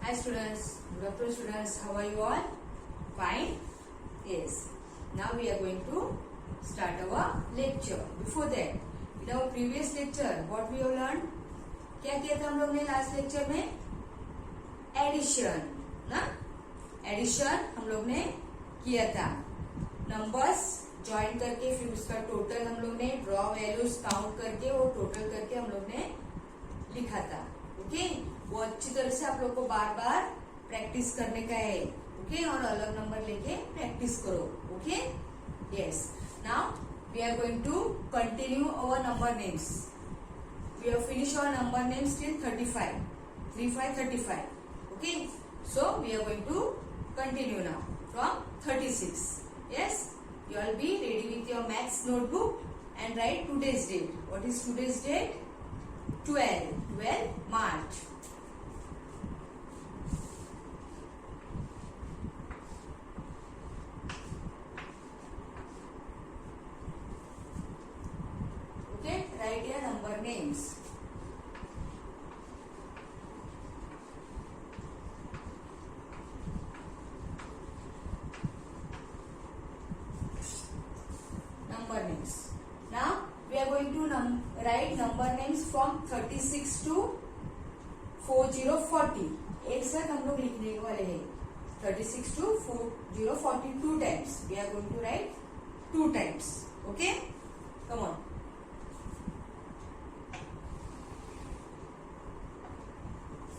Hi students, good afternoon students, how are you all? Fine? Yes. Now we are going to start our lecture. Before that, in our previous lecture, what we have learned? क्या किया था हम लोग ने last lecture में? Addition, ना? Addition हम लोग ने किया था. नंबर्स ज्वाइन करके फिर उसका टोटल हम लोग ने ड्रॉ वैल्यूज काउंट करके वो टोटल करके हम लोग ने लिखा था. ओके, वो अच्छी तरह से आप लोग को बार बार प्रैक्टिस करने का है. ओके, और अलग नंबर लेके प्रैक्टिस करो. Okay, yes. Now we are going to continue our number names. We have finished our number names till 35. 35, 35. Okay. So we are going to continue now from 36. Yes. You all be ready with your maths notebook and write today's date. What is today's date? 12 March. Okay. Write your number names. Number names. Now we are going to write number names from 36 to 4040. एक साथ हम लोग लिखने वाले हैं. 36 to 4040 two times. We are going to write two times. Okay? Come on.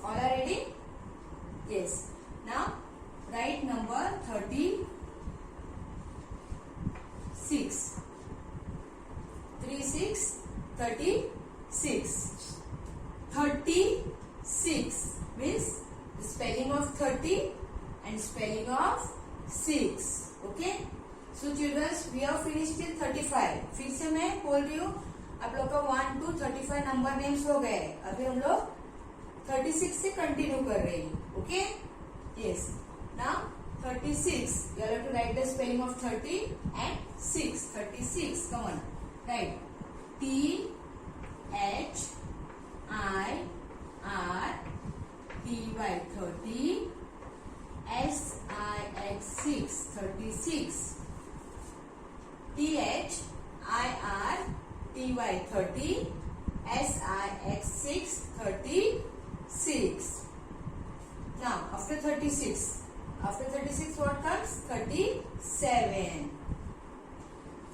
All are ready? Yes. Now write number 36. 36. 36 means the spelling of 30 and spelling of 6. Okay? So children, we have finished till 35. फिर से मैं बोल रही हूँ, आप लोग का 1 to 35 number names हो गए. अभी हम लोग 36 से कंटिन्यू कर रहे हैं. Okay, yes. Now 36, you have to write the spelling of 30 and 6. 36, come on, write THIRTY 30 SIX 36. THIRTY 30 SIX 36. Now after 36 what comes? 37.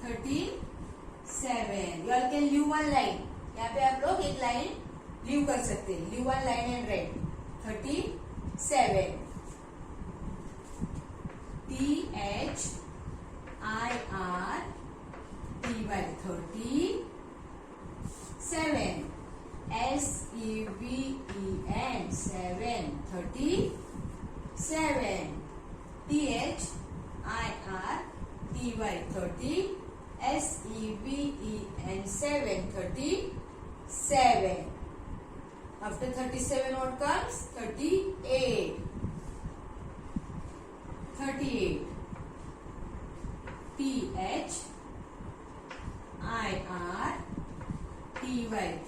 37. You all can leave one line. यहाँ पे आप लोग एक लाइन लीव कर सकते हैं. Leave one line and right 37. THIRTY 7 SEVEN 37. THIRTY 7 37. After 37 what comes? 38. 38. THIRTY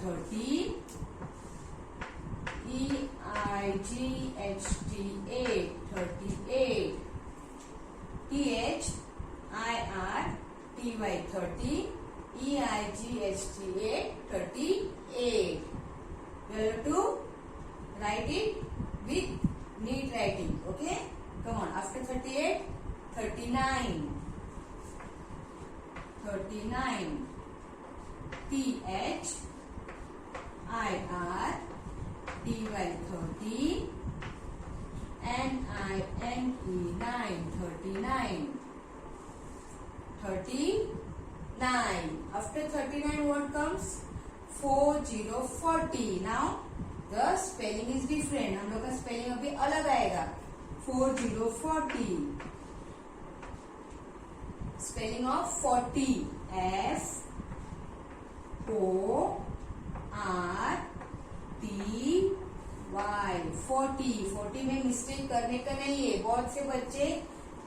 30 EIGHTA 38. THIRTY 30 EIGHTA 38. You have to write it with neat writing. Okay, come on. After 38, 39. 39. THIRTY 30 NINE 39. 39. After 39 what comes? 4040. Now the spelling is different. हम लोग का spelling अभी अलग आएगा. 4040. Spelling of 40. FORTY. 40 में mistake करने का नहीं है. बहुत से बच्चे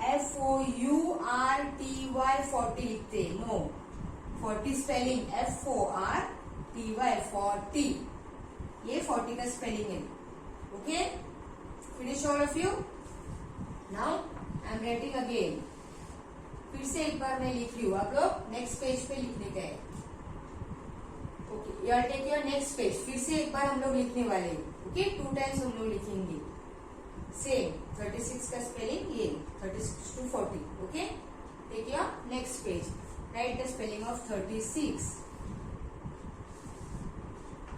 FOURTY 40 लिखते. No, 40 spelling FORTY 40. ये 40 का स्पेलिंग है. Okay, finish finish all of you? Now I am writing again. फिर से एक बार मैं लिख रही हूँ, आप लोग नेक्स्ट पेज पे लिखने का है. Okay, you are take your next page. फिर से एक बार हम लोग लिखने वाले हैं. ओके, 2 टाइम्स हम लोग लिखेंगे. सेम 36 का स्पेलिंग ये 36 to 40. Okay, take your next page. Write the spelling of 36.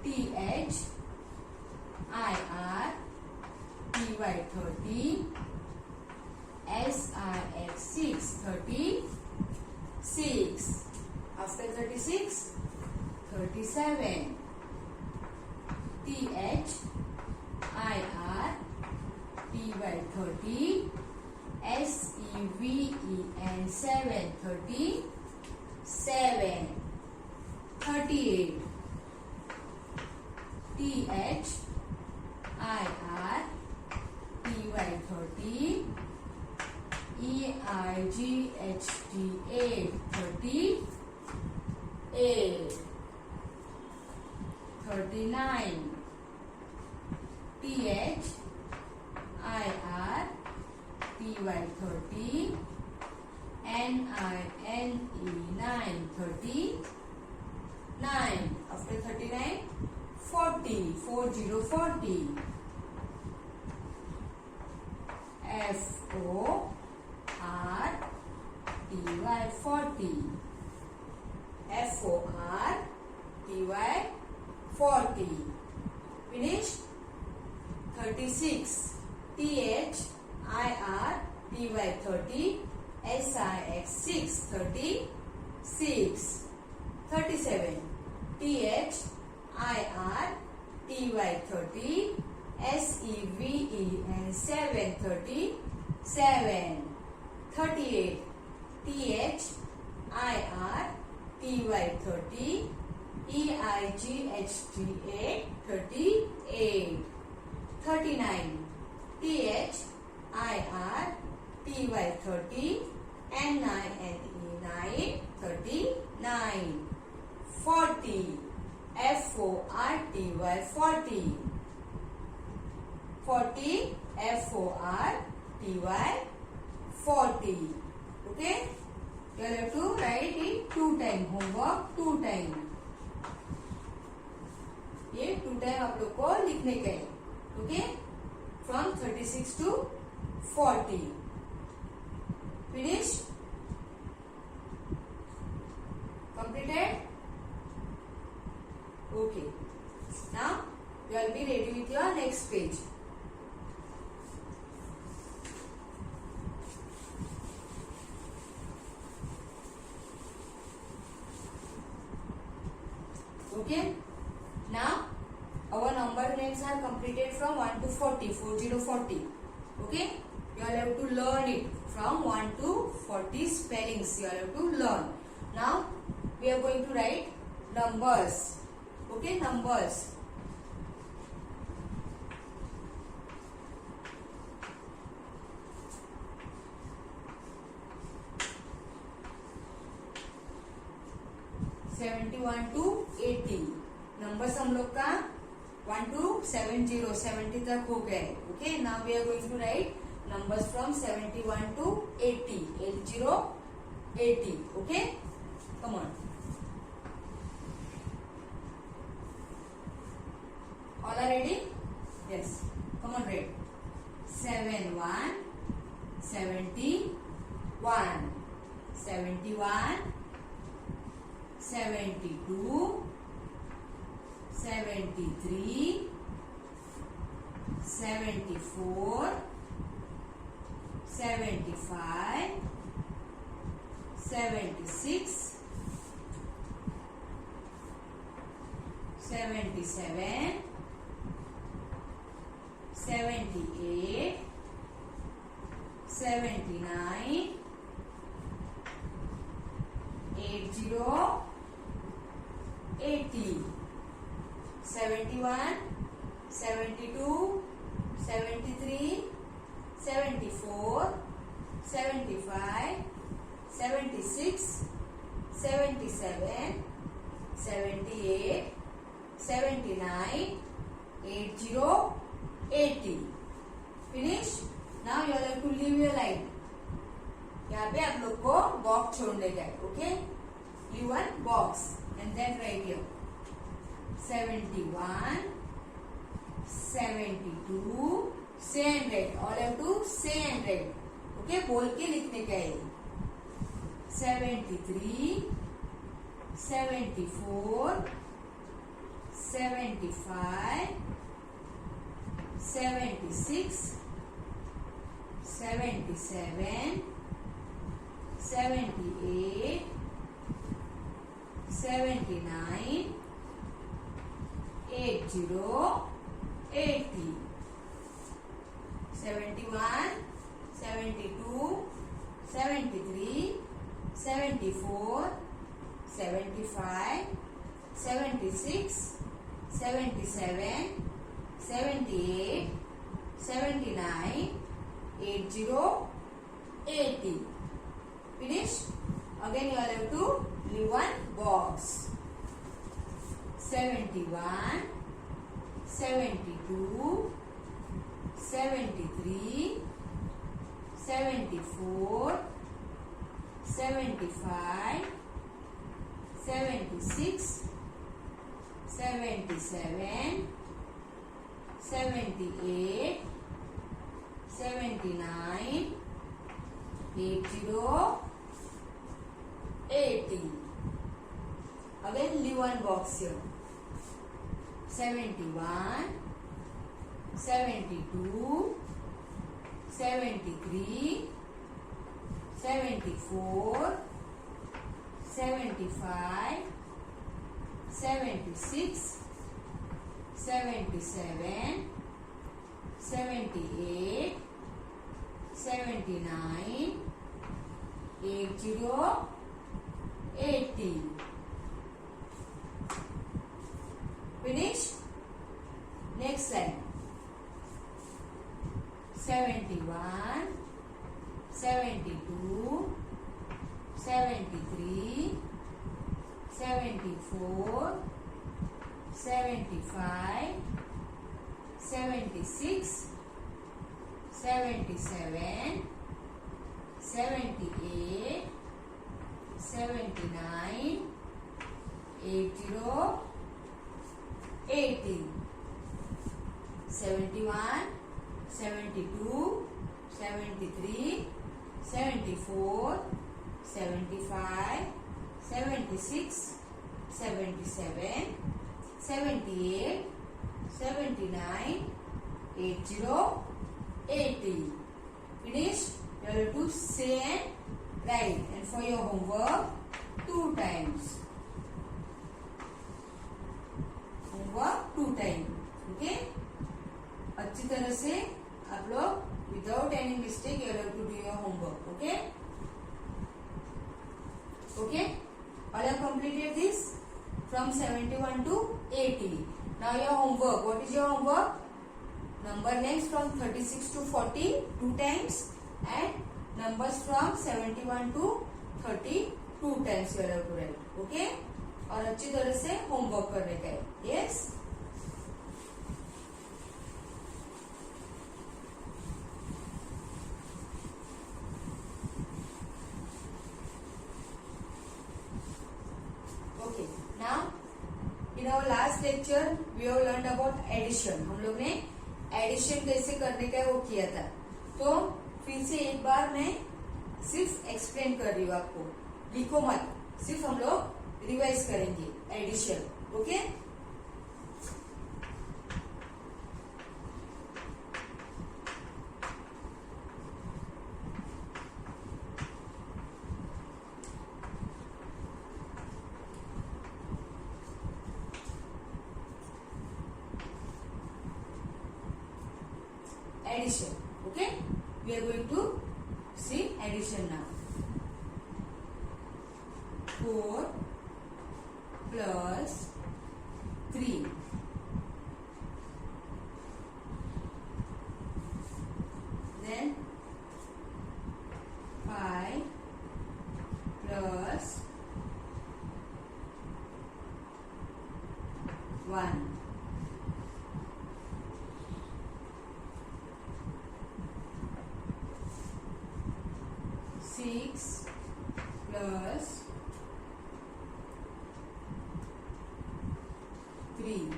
THIRTY 30 SIX 36. After 36, 37. THIRTY 30 SEVEN 7 37. 38. THIRTY 30 EIGHT 8 38. 39. THIRTY 30 NINE 9 39. After 39, 40 40 FORTY 40. FORTY. Finish. 36. THIRTY 30 SIX 36. 37. THIRTY 30 SEVEN 7 37. 38. THIRTY 30 EIGHT 8 38. 39. THIRTY 30 NINE 9 39. 40. FORTY 40. 40 FORTY 40. Okay, you have to write it 2 times. Homework 2 times. ये 2 time आप लोग को लिखने का है. Okay, from 36 to 40. Finish? Completed? Okay. Now you will be ready with your next page. Okay. Now our number names are completed from 1 to 40. 40. Okay. You all have to learn it from 1 to 40 spellings. You all have to learn. Now we are going to write numbers. Okay, numbers. (71 to 80). Numbers हम लोग का 1 to 70 तक हो गए. Okay, now we are going to write numbers from 71 to 80. 80. Okay, come on. All are ready? Yes. Come on, read. 71 71 71 72 73 74 75 76 77 78 79 80 80 71 72 73 74 75 76 77 78 79 80 80. Finish. Now you have to leave your line. यहाँ पे आप लोग को बॉक्स छोड़ने का है. Okay, leave one box and then write here 71, 72. Say and write. All have to say and write. Okay, बोल के लिखने का है. 73, 74, 75, 76, 77, 78, 79, 80, 80. 71, 72, 73, 74, 75, 76, 77, 78, 79, 80, 80. Finish. Again you will have to leave one box. 71, 72, 73, 74, 75, 76, 77, 78, 79, 80, 80. Again leave one box here. 71, 72, 73, 74, 75, 76, 77, 78, 79, 80, 80. Finish. Next line. 71, 72, 73, 74, 75, 76, 77, 78, 79, 80, 80. 71, 72, 73, 74, 75, 76, 77, 78, 79, 80, 80. Finish. You have to say and write. And for your homework, 2 times. Homework 2 times. Okay. अच्छी तरह से आप लोग without any mistake you have to do your homework. Okay okay, all have completed this from 71 to 80. Now your homework. What is your homework? Number names from 36 to 40 2 times and numbers from 71 to 30 2 times you have to write. Okay, और अच्छी तरह से homework करने का है. Yes. In our last lecture we have learned about addition. हम लोग ने एडिशन कैसे करने का वो किया था. तो फिर से एक बार मैं सिर्फ एक्सप्लेन कर रही हूँ आपको. लिखो मत, सिर्फ हम लोग रिवाइज करेंगे addition. Okay. Addition. Okay, we are going to see addition now. 4 plus 3. Then 5 plus 1. 6 plus 3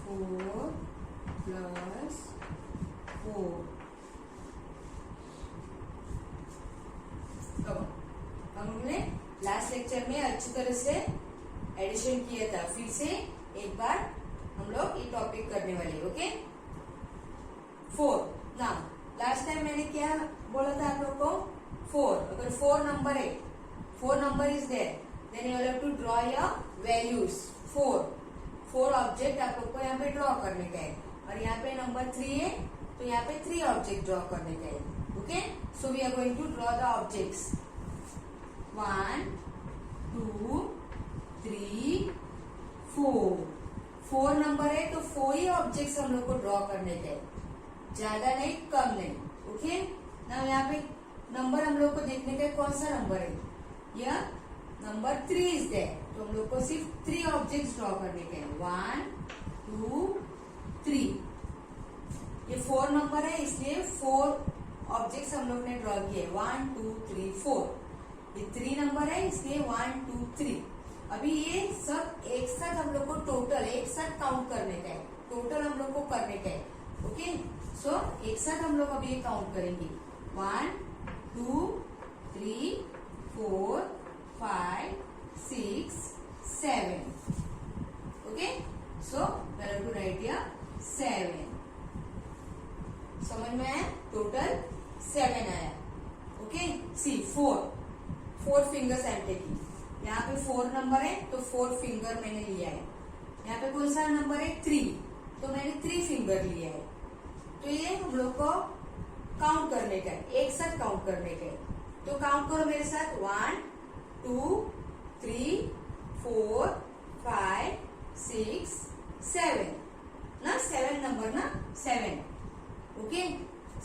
4 plus 4 हमने लास्ट लेक्चर में अच्छी तरह से एडिशन किया था। फिर से एक बार हम लोग ये टॉपिक करने वाले। ओके 4 ना लास्ट टाइम मैंने क्या बोला था आप लोग को 4 अगर 4 नंबर है 4 number is there then you have to draw your values 4 object आप लोग को यहाँ पे ड्रॉ करने का है और यहाँ पे नंबर 3 है तो यहाँ पे 3 ऑब्जेक्ट ड्रॉ करने का है। Okay so we are going to draw the objects 1 2 3 4 number है तो 4 ही ऑब्जेक्ट्स हम लोग को ड्रॉ करने का है, ज्यादा नहीं कम नहीं। ओके ना यहाँ पे नंबर हम लोग को देखने का कौन सा नंबर है, यह नंबर 3 इज देयर तो हम लोग को सिर्फ 3 ऑब्जेक्ट्स ड्रॉ करने के हैं 1 2 3। ये 4 नंबर है इसलिए 4 ऑब्जेक्ट्स हम लोग ने ड्रॉ किए 1 2 3 4। ये 3 नंबर है इसलिए 1 2 3। अभी ये सब एक साथ हम लोग को टोटल एक साथ काउंट करने का है, टोटल हम लोग को करने का है। ओके सो एक साथ हम लोग अभी ये काउंट करेंगे 1 2 3 4 5 6 7। Okay so we have to write here 7। समझ में आया टोटल 7 आया। Okay see 4 fingers I am taking. यहाँ पे 4 नंबर है तो 4 फिंगर मैंने लिया है। यहाँ पे कौन सा नंबर है 3 तो मैंने 3 फिंगर लिया है। तो ये हम लोग को काउंट करने का है, एक साथ काउंट करने का है। तो काउंट करो मेरे साथ 1 2 3 4 5 6 7 ना 7 नंबर ना 7। ओके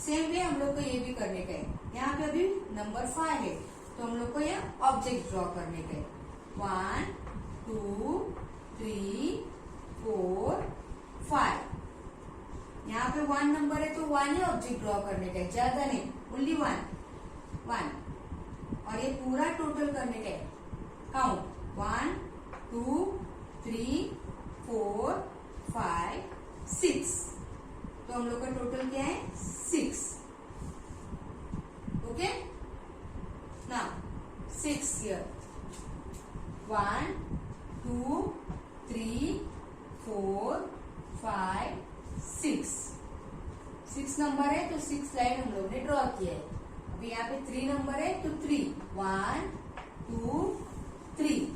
सेम वे हम लोग को ये भी करने का है। यहाँ पे अभी नंबर 5 है तो हम लोग को ये ऑब्जेक्ट ड्रॉ करने का है 1 2 3 4 5। यहाँ पे 1 नंबर है तो 1 ही ऑब्जेक्ट ड्रॉ करने का है, ज्यादा नहीं, ओनली 1। और ये पूरा टोटल करने का है काउंट 1 2 3 4 5 6। तो हम लोग का टोटल क्या है 6। ओके now 6 here 1 2 3 4 5 6 नंबर है तो 6 लाइन हम लोग ने ड्रॉ किया है। अभी यहाँ पे 3 नंबर है तो 3 1 2 3।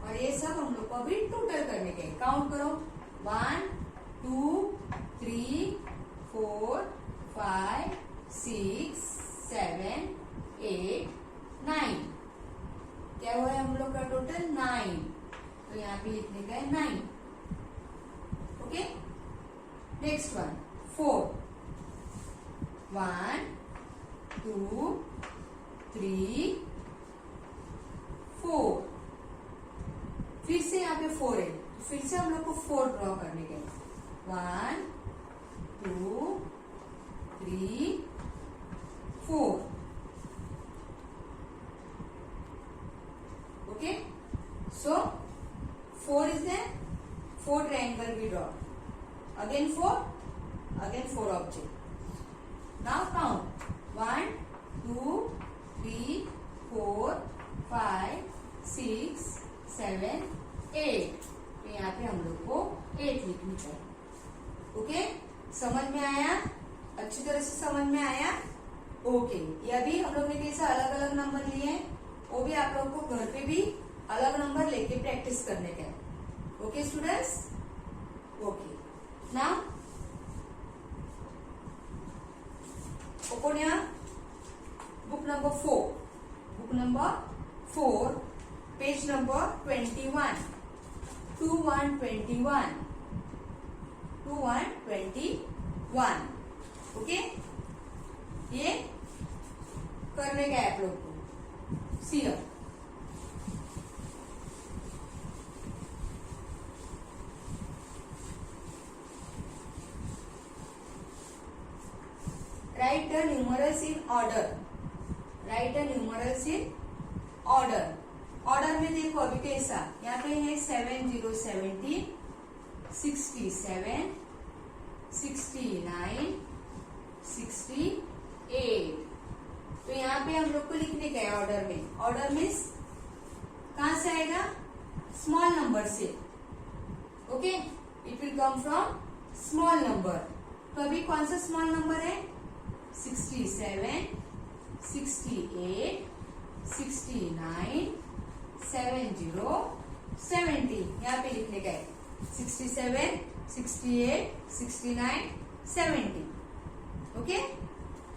और ये सब हम लोग को अभी टोटल करने के काउंट करो 1 2 3 4 5 6 7 8 9। क्या हुआ है हम लोग का टोटल 9 तो यहाँ पे लिखने का है 9। Okay next one 4 1 2 3 4। फिर से यहाँ पे 4 है तो फिर से हम लोग को 4 ड्रॉ करने के 1 2 3 4। Okay, so 4 is there, 4 triangle we draw. Again 4 object. Now count 1 2 3 4 5 6 7 8। तो यहाँ पे हम लोग को 8 लिखनी चाहिए। ओके समझ में आया, अच्छी तरह से समझ में आया। ओके ये अभी हम लोग ने कैसे अलग अलग नंबर लिए हैं वो भी आप लोग को घर पे भी अलग नंबर लेके प्रैक्टिस करने का है। Okay students okay now open your book number 4 page number 21 21 okay ये करने का है आप लोग को। See write the numerals in order, write the numerals in order. Order में देखो अभी कैसा, यहाँ पे है 7017, 67, 69, 68। तो यहाँ पे हम लोग को लिखने का है ऑर्डर में। ऑर्डर मीन्स कहां से आएगा, स्मॉल नंबर से। Okay, it will come from small number. तो अभी कौन सा स्मॉल नंबर है, 67, 68, 69, 70, 70। यहाँ पे लिखने का है 67, 68, 69, 70। ओके,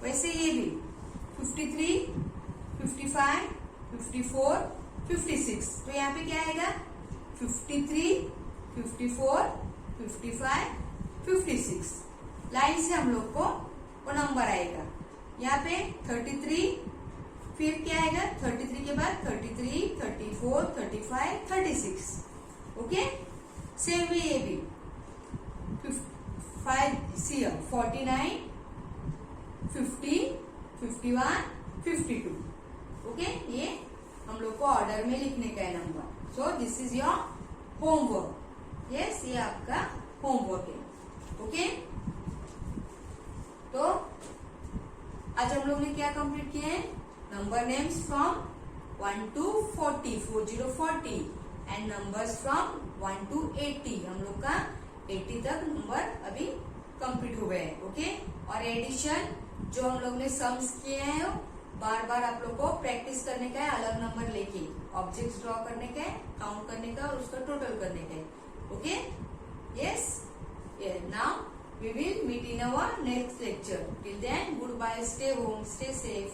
वैसे ये भी 53, 55, 54, 56। तो यहाँ पे क्या आएगा, 53, 54, 55, 56। लाइन से हम लोग को वो नंबर आएगा। यहाँ पे 33, फिर क्या आएगा, 33 के बाद 33, 34, 35, 36। ओके, सेम वे ये भी 49, 50, 51, 52। ओके, ये हम लोग को ऑर्डर में लिखने का है number. So this is your homework. Yes, ये आपका होमवर्क है। ओके, तो आज हम लोग ने क्या कंप्लीट किया है, number names from 1 to 40, 40 and numbers from 1 to 80। हम लोग का 80 तक नंबर अभी कंप्लीट हो गए हैं। ओके, और एडिशन जो हम लोग ने सम्स किए हैं, बार बार आप लोग को प्रैक्टिस करने का है, अलग नंबर लेके ऑब्जेक्ट्स ड्रॉ करने का है, काउंट करने का और उसका टोटल करने का है। Okay, yes, now we will meet in our next lecture. Till then, goodbye, stay home, stay safe.